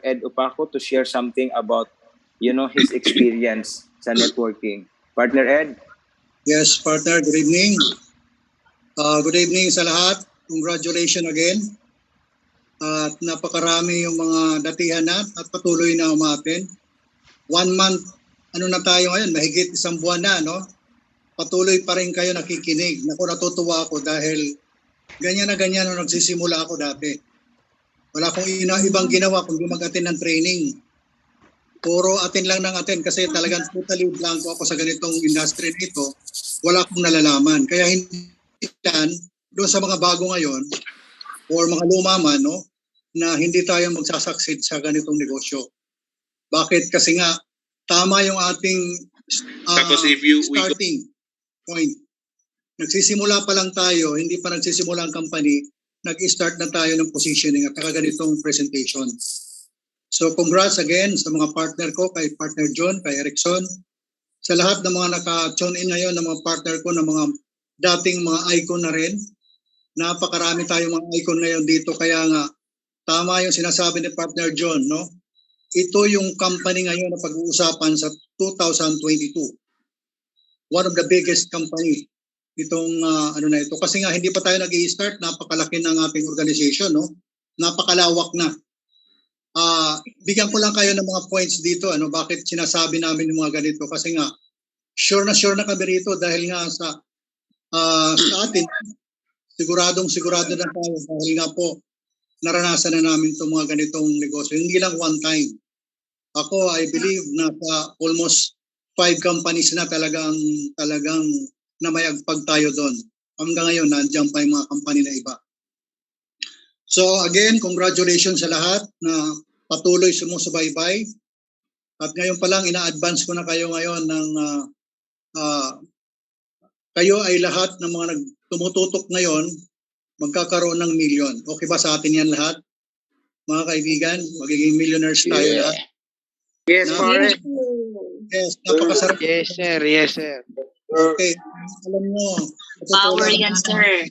Ed Opaco to share something about, his experience sa networking. Partner Ed? Yes, partner, good evening. Good evening sa lahat. Congratulations again. At napakarami yung mga datihan na at patuloy na umaten. 1 month, na tayo ngayon, mahigit 1 buwan na, no? Patuloy pa rin kayo nakikinig. Naku, natutuwa ako dahil ganyan na ganyan nung nagsisimula ako dati. Wala akong ibang ginawa kundi mag-attend ng training. Puro attend lang ng attend kasi talagang totally blanco ako sa ganitong industry nito. Wala akong nalalaman. Kaya hindi yan, doon sa mga bago ngayon or mga lumaman, no, na hindi tayo magsasucceed sa ganitong negosyo. Bakit? Kasi nga, tama yung ating starting point. Nagsisimula pa lang tayo, hindi pa nagsisimula ang company, nag-start na tayo ng positioning at ganitong presentation. So congrats again sa mga partner ko, kay partner John, kay Erickson, sa lahat ng mga naka-tune in ngayon ng mga partner ko, ng mga dating mga icon na rin. Napakarami tayong mga icon ngayon dito, kaya nga tama yung sinasabi ni partner John, no? Ito yung company ngayon na pag-uusapan sa 2022. One of the biggest company itong na ito. Kasi nga hindi pa tayo nag-i-start, napakalaki ng ating organization, no? Napakalawak na. Bigyan ko lang kayo ng mga points dito, bakit sinasabi namin yung mga ganito. Kasi nga, sure na kami rito dahil nga sa atin, sigurado na tayo dahil nga po, naranasan na namin itong mga ganitong negosyo. Hindi lang one time. Ako, I believe na sa almost 5 companies na talagang namayagpag tayo doon. Hanggang ngayon, nandiyan pa yung mga company na iba. So again, congratulations sa lahat na patuloy sumusubaybay. At ngayon pa lang, ina-advance ko na kayo ngayon ng kayo ay lahat ng mga tumututok ngayon, magkakaroon ng million. Okay ba sa atin yan lahat? Mga kaibigan, magiging millionaires tayo lahat. Yes, pare. Yes, napakasarap. Yes, sir. Yes, sir. Okay. Alam mo, power yan, sir.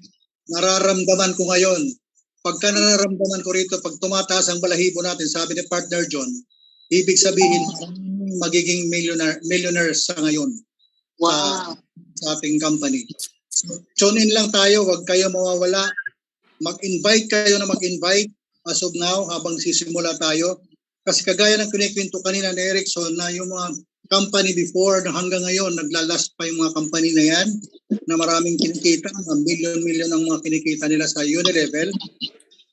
Nararamdaman ko ngayon. Pagka nararamdaman ko rito, pag tumataas ang balahibo natin, sabi ni partner John, ibig sabihin, magiging millionaire sa ngayon. Wow. Sa ating company. So, tune in lang tayo, wag kayo mawawala. Mag-invite kayo na mag-invite as of now habang sisimula tayo. Kasi kagaya ng kinikwento kanina ni Erickson na yung mga company before na hanggang ngayon naglalast pa yung mga company na yan na maraming kinikita, million ang mga kinikita nila sa Unilevel.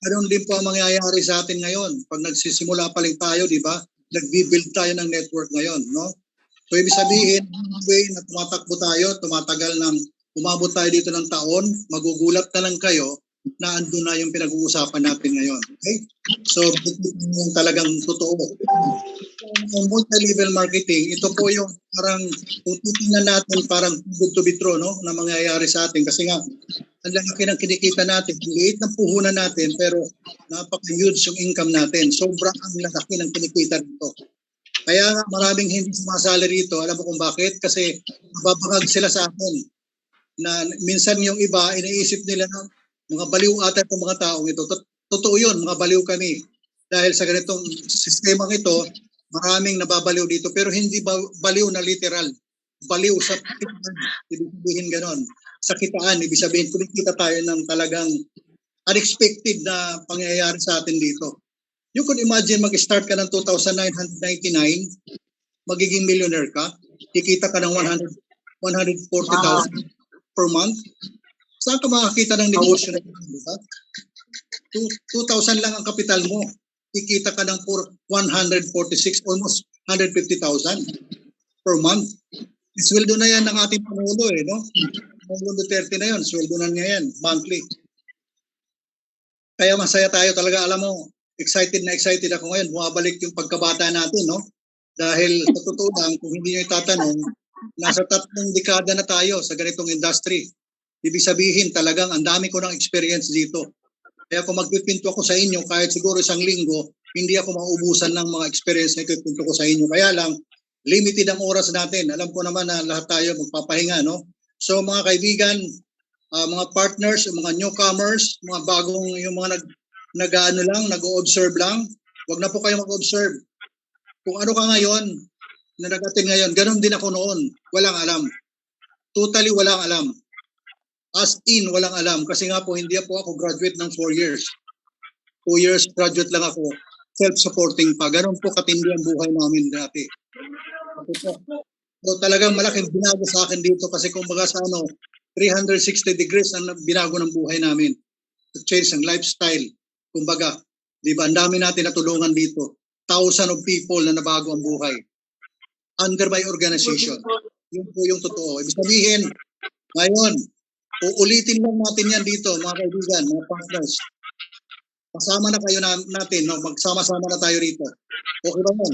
Ganun din po ang mangyayari sa atin ngayon. Pag nagsisimula pa lang tayo, di ba? Nag-build tayo ng network ngayon, no? So ibig sabihin, way na tumatakbo tayo, tumatagal ng umabot tayo dito ng taon, magugulat na lang kayo na andun na yung pinag-uusapan natin ngayon. Okay? So, yung talagang totoo. Yung multi-level marketing, ito po yung parang, kung titingnan natin, parang good to be true, no? Na mangyayari sa atin. Kasi nga, ang laki ng kinikita natin, liit ng puhunan natin, pero napaka-huge yung income natin. Sobrang ang laki ng kinikita dito. Kaya nga, maraming hindi sumasali rito. Alam mo kung bakit? Kasi mababangag sila sa akin. Na minsan yung iba, iniisip nila na mga baliw ata itong mga taong ito. Totoo yun, mga baliw kami. Dahil sa ganitong sistemang ito, maraming nababaliw dito. Pero hindi baliw na literal. Baliw sa kitaan, ibig sabihin ganon. Sa kitaan, ibig sabihin, kumikita tayo ng talagang unexpected na pangyayari sa atin dito. You could imagine mag-start ka ng 2,999, magiging millionaire ka, kikita ka ng 140,000 per month. Saan ka makakita ng negosyo na ito? 2,000 lang ang kapital mo. Kikita ka ng 146, almost 150,000 per month. Sweldo na yan ng ating Pangulo no? Pangulo Duterte na yun, sweldo na niya yan, monthly. Kaya masaya tayo talaga, alam mo, excited ako ngayon, bumabalik yung pagkabata natin, no? Dahil sa totoo lang, kung hindi nyo itatanong, nasa 3 dekada na tayo sa ganitong industry. Ibig sabihin talagang ang dami ko ng experience dito. Kaya kung magpipinto ako sa inyo, kahit siguro 1 linggo, hindi ako mauubusan ng mga experience na ipipinto ko sa inyo. Kaya lang, limited ang oras natin. Alam ko naman na lahat tayo magpapahinga, no? So mga kaibigan, mga partners, mga newcomers, mga bagong, yung mga nag-observe lang, Huwag na po kayo mag-observe. Kung ano ka ngayon, na nag-attend ngayon, ganun din ako noon. Walang alam. Totally walang alam. As in, walang alam. Kasi nga po, hindi po ako graduate ng 4 years. 2 years graduate lang ako. Self-supporting pa. Ganun po katindi ang buhay namin dati. So, talagang malaking binago sa akin dito kasi kumbaga sa 360 degrees ang binago ng buhay namin. Change ng lifestyle. Kumbaga, di ba, ang dami natin natulungan dito. Thousands of people na nabago ang buhay. Under my organization. Yun po yung totoo. Ibig sabihin, ngayon, uulitin lang natin yan dito, mga kaibigan, mga partners. Kasama na kayo natin, magsama-sama na tayo rito. Okay ba yun?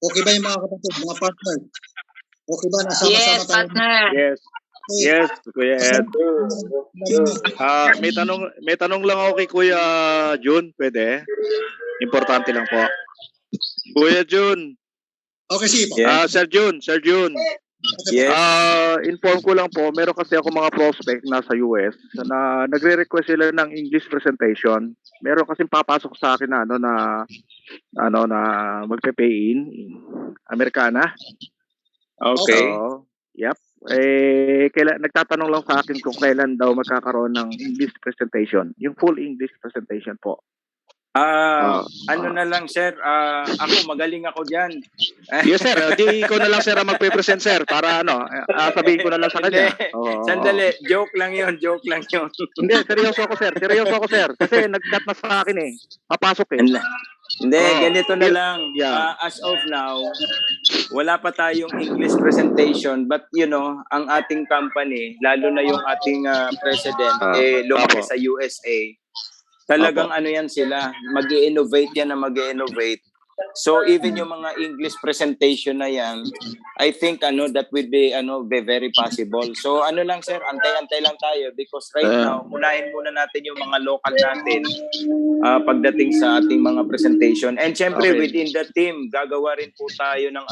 Okay ba yung mga kapatid, mga partners? Okay ba? Nasama-sama Yes, tayo. partner. Yes. Okay. Yes, Kuya Ed. May tanong lang ako kay Kuya Jun, pwede? Importante lang po. Kuya Jun. Okay, sige po. Yeah. Sir Jun. Yes. Inform ko lang po, meron kasi ako mga prospect nasa US na nagre-request sila ng English presentation. Meron kasi papasok sa akin na na magpe-pay in Americana. Okay. So, yep. Nagtatanong lang sa akin kung kailan daw magkakaroon ng English presentation. Yung full English presentation po. Ano na lang, sir. Ako, magaling ako dyan. Yes, sir. Di ko na lang, sir, ang magpe-present, sir. Para sabihin ko na lang sa kanya. Sandali. Joke lang yun. Hindi, seryoso ako, sir. Kasi nag-cut na sa akin eh. Papasok eh. Hindi, ganito na lang. Yeah. As of now, wala pa tayong English presentation. But, ang ating company, lalo na yung ating president, lumaki sa USA. Talagang yan sila, mag-i-innovate yan na mag-i-innovate. So even yung mga English presentation na yan, I think that would be very possible. So lang sir, antay-antay lang tayo because right now, unahin muna natin yung mga local natin pagdating sa ating mga presentation. And syempre within the team, gagawa rin po tayo ng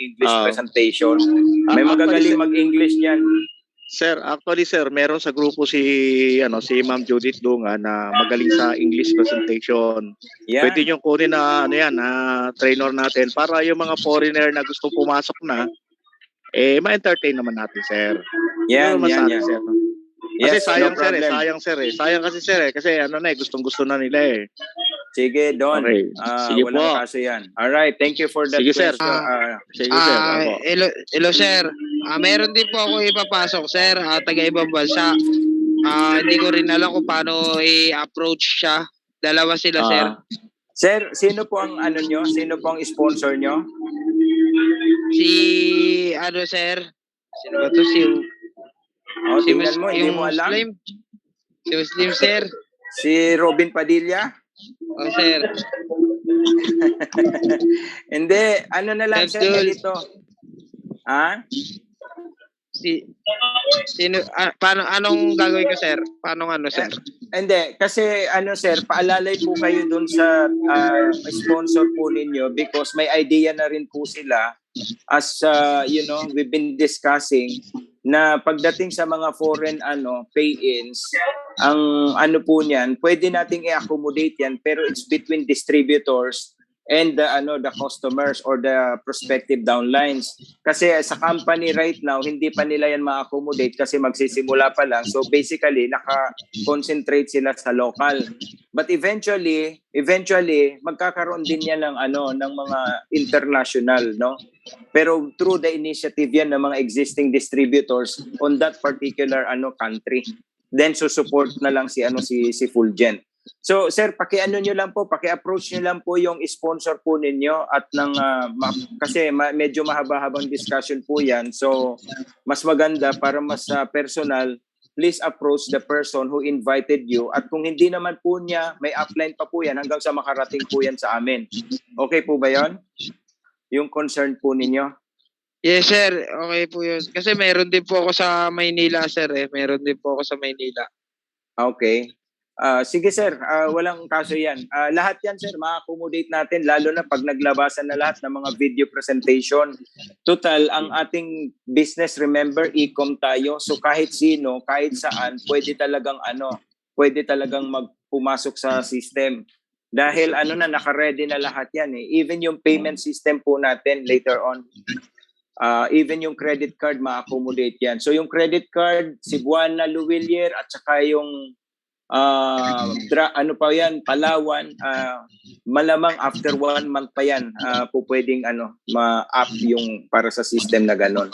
English presentation. May magagaling mag-English diyan. Sir, actually sir, meron sa grupo si Ma'am Judith Dunga na magaling sa English presentation. Yeah. Pwede niyo kunin na trainer natin para yung mga foreigner na gusto pumasok na ma-entertain naman natin, sir. Yan. Sir. Yes, kasi sayang no problem. Sayang kasi sir kasi gustong-gusto na nila eh. Sige, Don. Okay. Sige walang po. kaso yan. All right, thank you for that Sige, sir. question. Sige sir. Ako. Hello sir. Meron din po ako ipapasok sir, taga ibang bansa. Hindi ko rin alam kung paano i-approach siya. Dalawa sila sir. Sir, sino po ang nyo? Sino po ang sponsor nyo? Si sir? Sino ba to? Tingnan mo, hindi mo alam. Muslim. Si Muslim sir. Si Robin Padilla? Sir. Hindi, na lang sir dito. Sino anong gagawin ko sir? Paano sir? Hindi, kasi sir, paalalay po kayo dun sa sponsor po ninyo because may idea na rin po sila as we've been discussing na pagdating sa mga foreign pay-ins, ang po niyan, pwede nating i-accommodate yan pero it's between distributors and the customers or the prospective downlines. Kasi sa company right now, hindi pa nila yan ma-accommodate kasi magsisimula pa lang. So basically, naka-concentrate sila sa local. But eventually, magkakaroon din yan ng mga international, no? Pero through the initiative yan ng mga existing distributors on that particular country. Then susupport na lang si Fulgent. So sir, paki-nyo lang po, paki-approach nyo lang po yung sponsor po ninyo at kasi medyo mahaba-habang discussion po yan. So mas maganda para mas personal, please approach the person who invited you at kung hindi naman po niya, may upline pa po yan hanggang sa makarating po yan sa amin. Okay po ba yon? Yung concern po ninyo? Yes sir, okay po yun. Kasi meron din po ako sa Maynila sir Meron din po ako sa Maynila. Okay. Sige sir, walang kaso yan. Lahat yan sir, ma-accommodate natin lalo na pag naglabasan na lahat ng mga video presentation. Total, ang ating business, remember, e-com tayo. So kahit sino, kahit saan, pwede talagang pumasok sa system. Dahil naka-ready na lahat yan eh. Even yung payment system po natin later on, even yung credit card ma-accommodate yan. So yung credit card, Cebuana, Luwilier, at saka yung Palawan, malamang after 1 month pa yan, po pwedeng ma-up yung para sa system na ganon.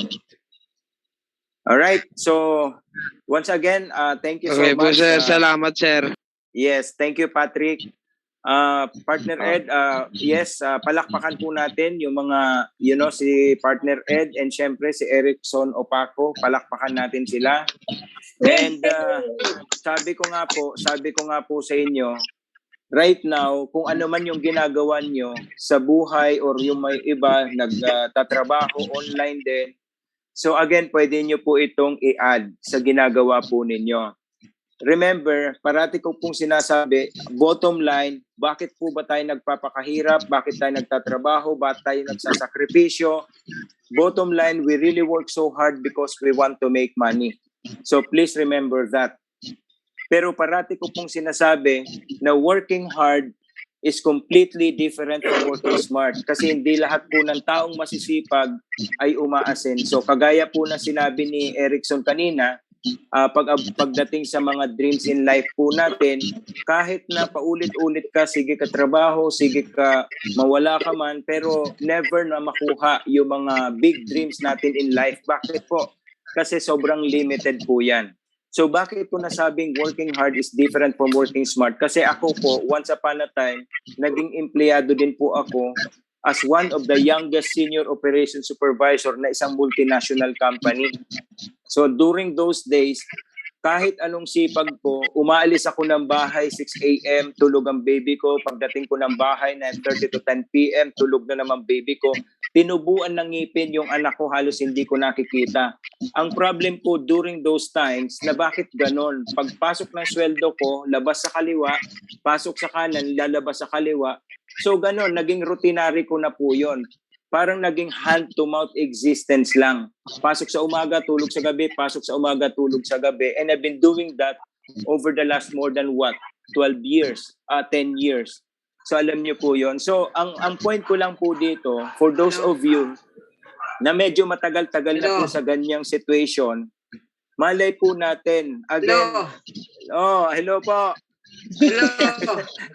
Alright, so once again, thank you so Okay po, much. sir. Salamat, sir. Yes, thank you, Patrick. Partner Ed, yes, palakpakan po natin yung mga, si Partner Ed and syempre si Erickson Opaco, palakpakan natin sila. And sabi ko nga po sa inyo, right now, kung ano man yung ginagawa nyo sa buhay or yung may iba nagtatrabaho online din, so again, pwede nyo po itong i-add sa ginagawa po ninyo. Remember, parati ko pong sinasabi, bottom line, bakit po ba tayo nagpapakahirap? Bakit tayo nagtatrabaho? Bakit tayo nagsasakripisyo? Bottom line, we really work so hard because we want to make money. So please remember that. Pero parati ko pong sinasabi na working hard is completely different from working smart. Kasi hindi lahat po ng taong masisipag ay umaasenso. Kagaya po na sinabi ni Erickson kanina, pagdating sa mga dreams in life po natin, kahit na paulit-ulit ka, sige ka trabaho, sige ka mawala ka man, pero never na makuha yung mga big dreams natin in life. Bakit po? Kasi sobrang limited po yan. So bakit ko nasabing working hard is different from working smart? Kasi ako po, once upon a time, naging empleyado din po ako as one of the youngest senior operations supervisor na isang multinational company. So during those days, kahit anong sipag ko, umaalis ako ng bahay 6 a.m., tulog ang baby ko. Pagdating ko ng bahay 9:30 to 10 p.m., tulog na naman baby ko. Tinubuan ng ngipin yung anak ko, halos hindi ko nakikita. Ang problem po during those times, na bakit ganon? Pagpasok ng sweldo ko, labas sa kaliwa, pasok sa kanan, lalabas sa kaliwa. So ganon, naging routinary ko na po yun. Parang naging hand-to-mouth existence lang. Pasok sa umaga, tulog sa gabi, pasok sa umaga, tulog sa gabi. And I've been doing that over the last more than 12 years, 10 years. So alam niyo po yon. So ang point ko lang po dito, for those of you na medyo matagal-tagal na po sa ganyang situation, malay po natin. Again, hello po. Hello.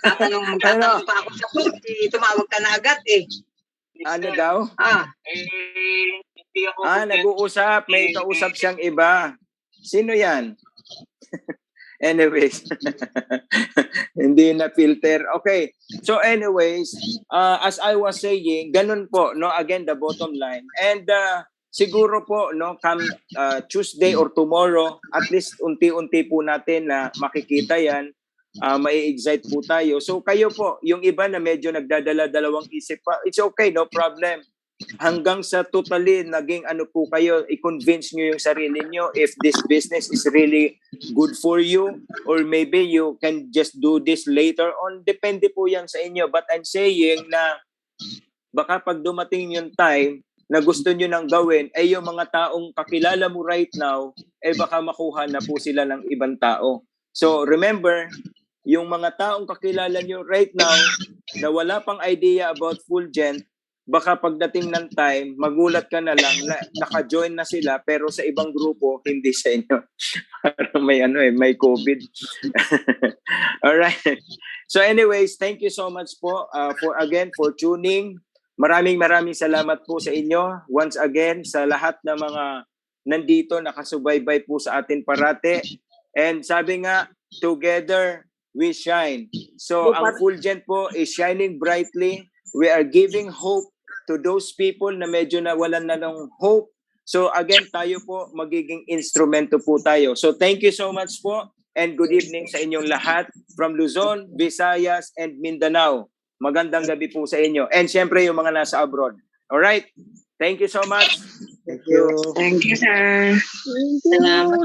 Magtatanong pa ako sa phone. Tumawag ka na agad eh. Ano daw? Hindi ako. Nag-uusap. May kausap siyang iba. Sino yan? Anyways. Hindi na filter. Okay. So anyways, as I was saying, ganun po, no? Again, the bottom line. And siguro po, no, come Tuesday or tomorrow, at least unti-unti po natin na makikita yan. Mai-excite po tayo. So kayo po, yung iba na medyo nagdadala-dalawang isip pa, it's okay, no problem. Hanggang sa totally naging po kayo, i-convince nyo yung sarili nyo if this business is really good for you or maybe you can just do this later on. Depende po yan sa inyo. But I'm saying na baka pag dumating yung time na gusto nyo nang gawin, ay yung mga taong kakilala mo right now, baka makuha na po sila ng ibang tao. So remember, yung mga taong kakilala nyo right now na wala pang idea about Fulgent, baka pagdating ng time, magulat ka na lang na naka-join na sila pero sa ibang grupo, hindi sa inyo. Parang may COVID. Alright. So anyways, thank you so much po for tuning. Maraming salamat po sa inyo. Once again, sa lahat ng mga nandito, nakasubaybay po sa atin parate. And sabi nga, together, we shine. So, ang Fulgent po is shining brightly. We are giving hope to those people na medyo nawalan na ng hope. So, again, tayo po, magiging instrumento po tayo. So, thank you so much po and good evening sa inyong lahat from Luzon, Visayas, and Mindanao. Magandang gabi po sa inyo. And syempre, yung mga nasa abroad. Alright? Thank you so much. Thank you. Thank you, sir. Salamat.